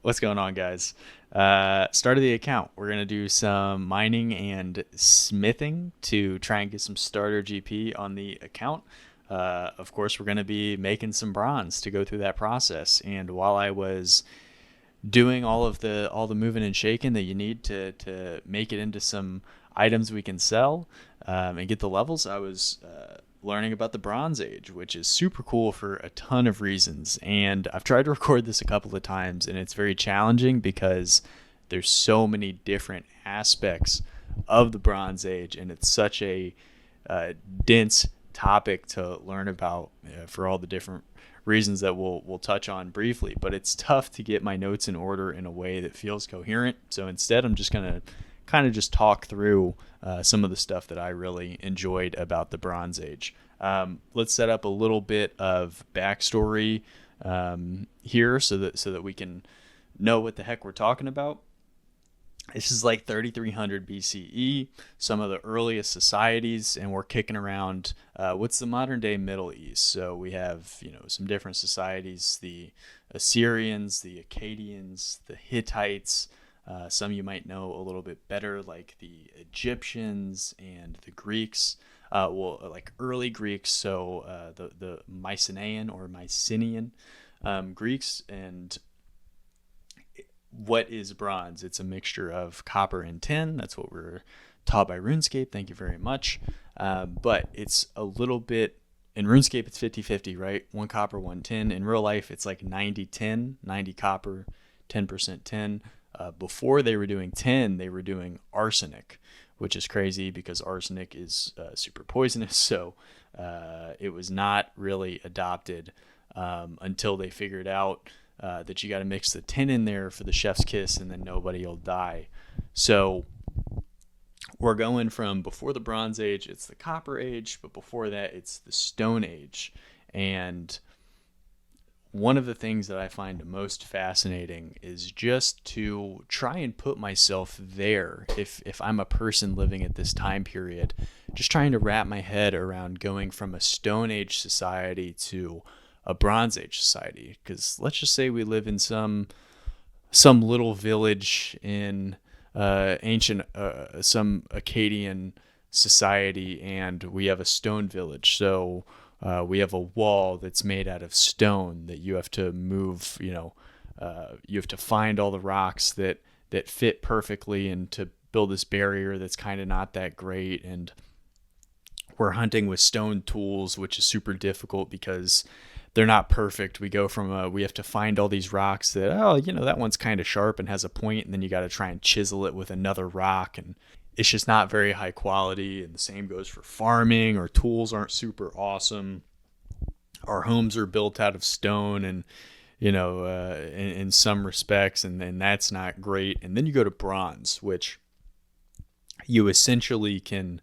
What's going on, guys? Start of the account. We're going to do some mining and smithing to try and get some starter GP on the account. Of course, we're going to be making some bronze to go through that process. And while I was doing all the moving and shaking that you need to make it into some items we can sell and get the levels, I was learning about the Bronze Age, which is super cool for a ton of reasons. And I've tried to record this a couple of times, and it's very challenging because there's so many different aspects of the Bronze Age, and it's such a dense topic to learn about for all the different reasons that we'll touch on briefly. But it's tough to get my notes in order in a way that feels coherent. So instead, I'm just gonna kind of just talk through some of the stuff that I really enjoyed about the Bronze Age. Let's set up a little bit of backstory here so that we can know what the heck we're talking about. This is like 3300 BCE, some of the earliest societies, and we're kicking around what's the modern day Middle East. So we have, some different societies: the Assyrians, the Akkadians, the Hittites. Some you might know a little bit better, like the Egyptians and the Greeks. Like early Greeks, so the Mycenaean or Mycenaean Greeks. And what is bronze? It's a mixture of copper and tin. That's what we're taught by RuneScape. Thank you very much. But it's a little bit, in RuneScape, it's 50-50, right? 1 copper, 1 tin. In real life, it's like 90-10, 90 copper, 10% tin. Before they were doing tin, they were doing arsenic, which is crazy because arsenic is super poisonous. So it was not really adopted until they figured out that you got to mix the tin in there for the chef's kiss, and then nobody will die. So we're going from before the Bronze Age, it's the Copper Age, but before that, it's the Stone Age. And one of the things that I find most fascinating is just to try and put myself there. If I'm a person living at this time period, just trying to wrap my head around going from a Stone Age society to a Bronze Age society. Because let's just say we live in some little village in ancient some Akkadian society, and we have a stone village. So we have a wall that's made out of stone that you have to move. You have to find all the rocks that fit perfectly, and to build this barrier that's kind of not that great. And we're hunting with stone tools, which is super difficult because they're not perfect. We go from we have to find all these rocks that, that one's kind of sharp and has a point, and then you got to try and chisel it with another rock, and it's just not very high quality. And the same goes for farming. Our tools aren't super awesome. Our homes are built out of stone, and in some respects, and then that's not great. And then you go to bronze, which you essentially can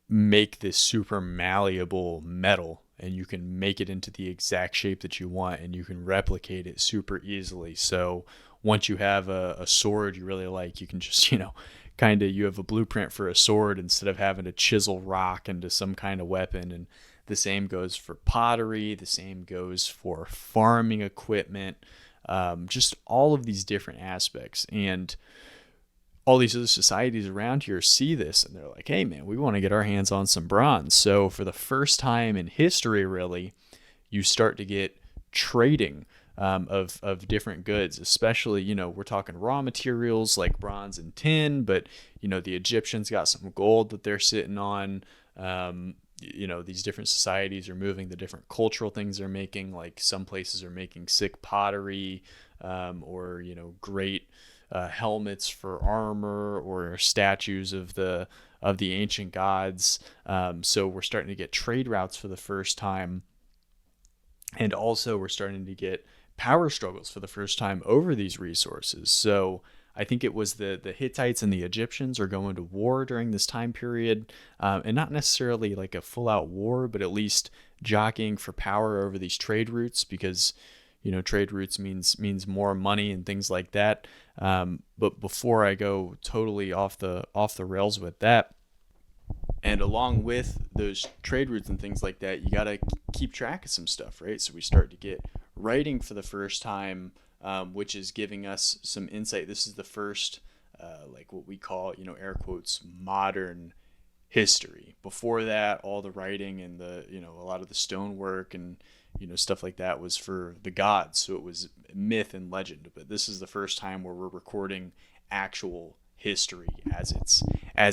make this super malleable metal, and you can make it into the exact shape that you want, and you can replicate it super easily. So once you have a sword you really like, you can just, you have a blueprint for a sword instead of having to chisel rock into some kind of weapon. And the same goes for pottery. The same goes for farming equipment. Just all of these different aspects. And all these other societies around here see this, and they're like, hey man, we want to get our hands on some bronze. So for the first time in history, really, you start to get trading of different goods, especially, we're talking raw materials like bronze and tin, but the Egyptians got some gold that they're sitting on. These different societies are moving the different cultural things they're making. Like some places are making sick pottery, or great helmets for armor, or statues of the ancient gods. So we're starting to get trade routes for the first time, and also we're starting to get power struggles for the first time over these resources. So I think it was the Hittites and the Egyptians are going to war during this time period, and not necessarily like a full-out war, but at least jockeying for power over these trade routes, because trade routes means more money and things like that. But before I go totally off the rails with that, and along with those trade routes and things like that, you got to keep track of some stuff, right? So we start to get writing for the first time which is giving us some insight. This is the first, like what we call, air quotes, modern history. Before that, all the writing and a lot of the stonework and, stuff like that was for the gods. So it was myth and legend. But this is the first time where we're recording actual history as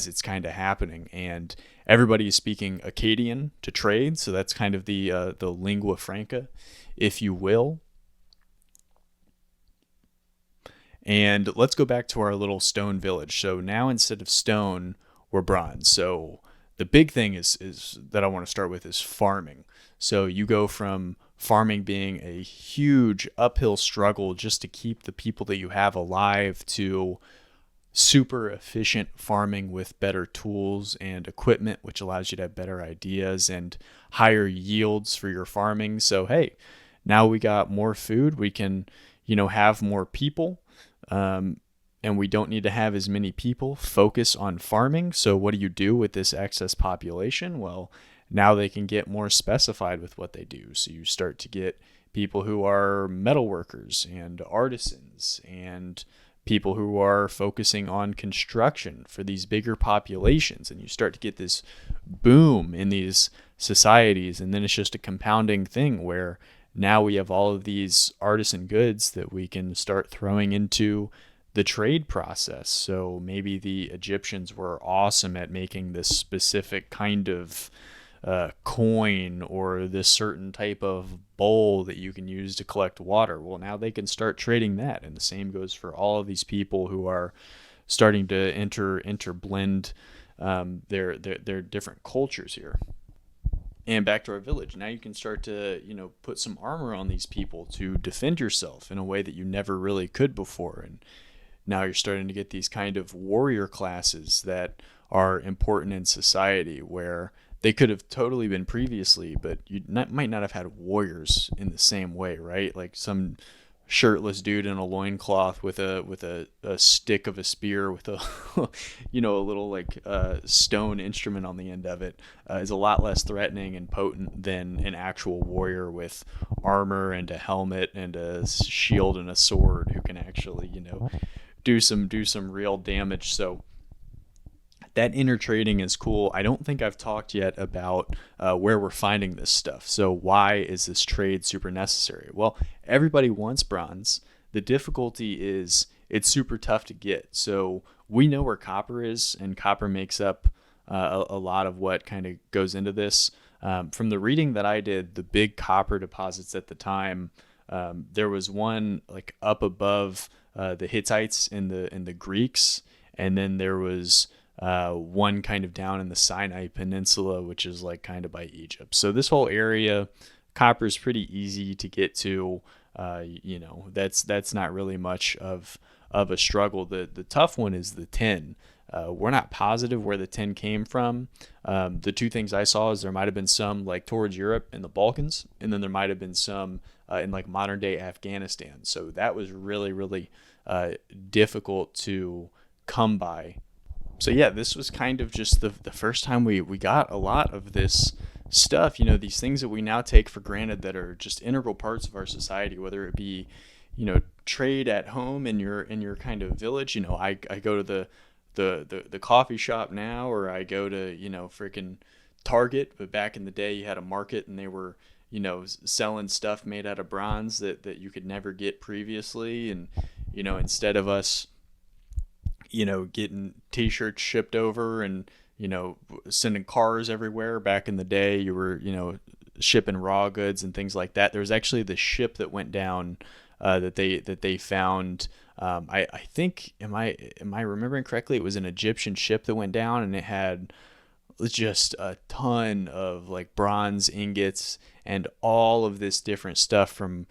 it's kind of happening, and everybody is speaking Akkadian to trade. So that's kind of the lingua franca, if you will. And let's go back to our little stone village. So now instead of stone, we're bronze. So the big thing is that I want to start with is farming. So you go from farming being a huge uphill struggle just to keep the people that you have alive to super efficient farming with better tools and equipment, which allows you to have better ideas and higher yields for your farming. So, hey, now we got more food. We can, have more people. And we don't need to have as many people focus on farming. So what do you do with this excess population? Well, now they can get more specified with what they do. So you start to get people who are metal workers and artisans and people who are focusing on construction for these bigger populations. And you start to get this boom in these societies. And then it's just a compounding thing where now we have all of these artisan goods that we can start throwing into the trade process. So maybe the Egyptians were awesome at making this specific kind of coin or this certain type of bowl that you can use to collect water. Well, now they can start trading that. And the same goes for all of these people who are starting to interblend their different cultures here. And back to our village. Now you can start to, put some armor on these people to defend yourself in a way that you never really could before. And now you're starting to get these kind of warrior classes that are important in society where they could have totally been previously, but might not have had warriors in the same way, right? Like some shirtless dude in a loincloth with a stick of a spear with a a little like stone instrument on the end of it is a lot less threatening and potent than an actual warrior with armor and a helmet and a shield and a sword who can actually do some real damage. So that inner trading is cool. I don't think I've talked yet about where we're finding this stuff. So why is this trade super necessary? Well, everybody wants bronze. The difficulty is it's super tough to get. So we know where copper is, and copper makes up a lot of what kind of goes into this. From the reading that I did, the big copper deposits at the time, there was one like up above the Hittites and the Greeks, and then there was one kind of down in the Sinai Peninsula, which is like kind of by Egypt. So this whole area, copper is pretty easy to get to. That's not really much of a struggle. The tough one is the tin. We're not positive where the tin came from. The two things I saw is there might have been some like towards Europe and the Balkans, and then there might have been some in like modern day Afghanistan. So that was really, really difficult to come by. So yeah, this was kind of just the first time we got a lot of this stuff, these things that we now take for granted that are just integral parts of our society, whether it be, trade at home in your kind of village. I go to the coffee shop now, or I go to, freaking Target, but back in the day you had a market and they were, selling stuff made out of bronze that you could never get previously. And, instead of us, getting t-shirts shipped over and, sending cars everywhere back in the day, you were, shipping raw goods and things like that. There was actually the ship that went down that they found. I think, am I remembering correctly? It was an Egyptian ship that went down, and it had just a ton of like bronze ingots and all of this different stuff from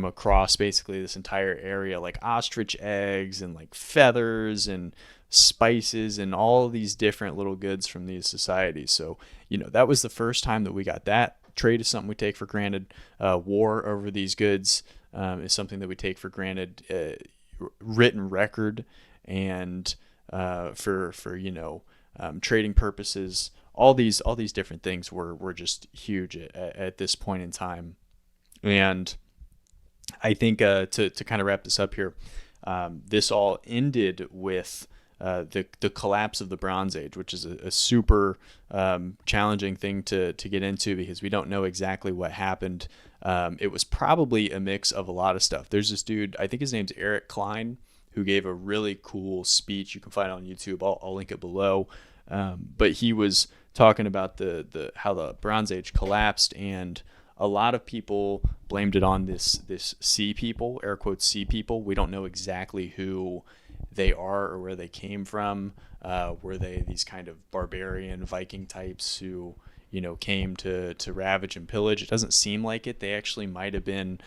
across basically this entire area, like ostrich eggs and like feathers and spices and all of these different little goods from these societies. So, that was the first time that we got that. Trade is something we take for granted. War over these goods is something that we take for granted. Written record and for trading purposes, all these different things were just huge at this point in time. And I think to kind of wrap this up here, this all ended with the collapse of the Bronze Age, which is a super challenging thing to get into because we don't know exactly what happened. It was probably a mix of a lot of stuff. There's this dude, I think his name's Cline, who gave a really cool speech. You can find it on YouTube. I'll link it below. But he was talking about the how the Bronze Age collapsed, and a lot of people blamed it on this sea people, air quotes sea people. We don't know exactly who they are or where they came from. Were they these kind of barbarian Viking types who, came to ravage and pillage? It doesn't seem like it. They actually might have been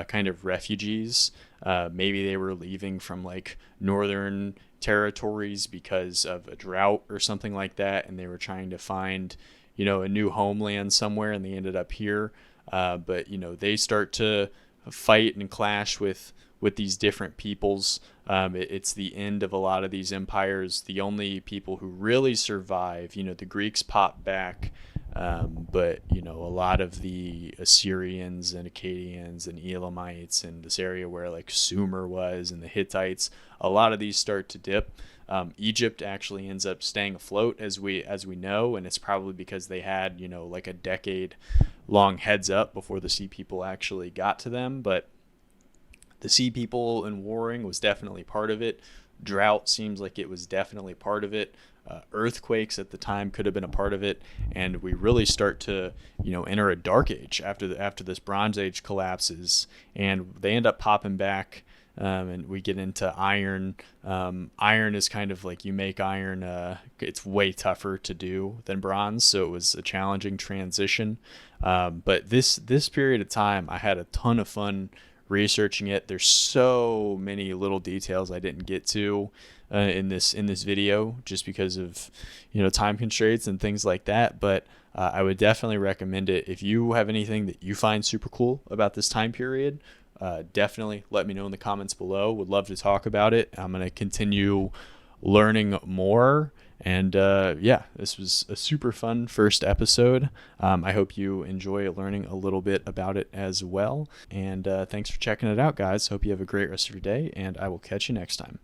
kind of refugees. Maybe they were leaving from like northern territories because of a drought or something like that, and they were trying to find, a new homeland somewhere, and they ended up here. But they start to fight and clash with these different peoples. It's the end of a lot of these empires. The only people who really survive, the Greeks pop back, but a lot of the Assyrians and Akkadians and Elamites and this area where like Sumer was and the Hittites, a lot of these start to dip. Egypt actually ends up staying afloat, as we know, and it's probably because they had like a decade long heads up before the sea people actually got to them. But the sea people and warring was definitely part of it. Drought seems like it was definitely part of it. Earthquakes at the time could have been a part of it, and we really start to enter a dark age after this Bronze Age collapses, and they end up popping back. And we get into iron. Iron is kind of like, you make iron, it's way tougher to do than bronze, so it was a challenging transition. But this period of time, I had a ton of fun researching it. There's so many little details I didn't get to in this video, just because of time constraints and things like that. But I would definitely recommend it. If you have anything that you find super cool about this time period, definitely let me know in the comments below. Would love to talk about it. I'm going to continue learning more. And this was a super fun first episode. I hope you enjoy learning a little bit about it as well. And thanks for checking it out, guys. Hope you have a great rest of your day, and I will catch you next time.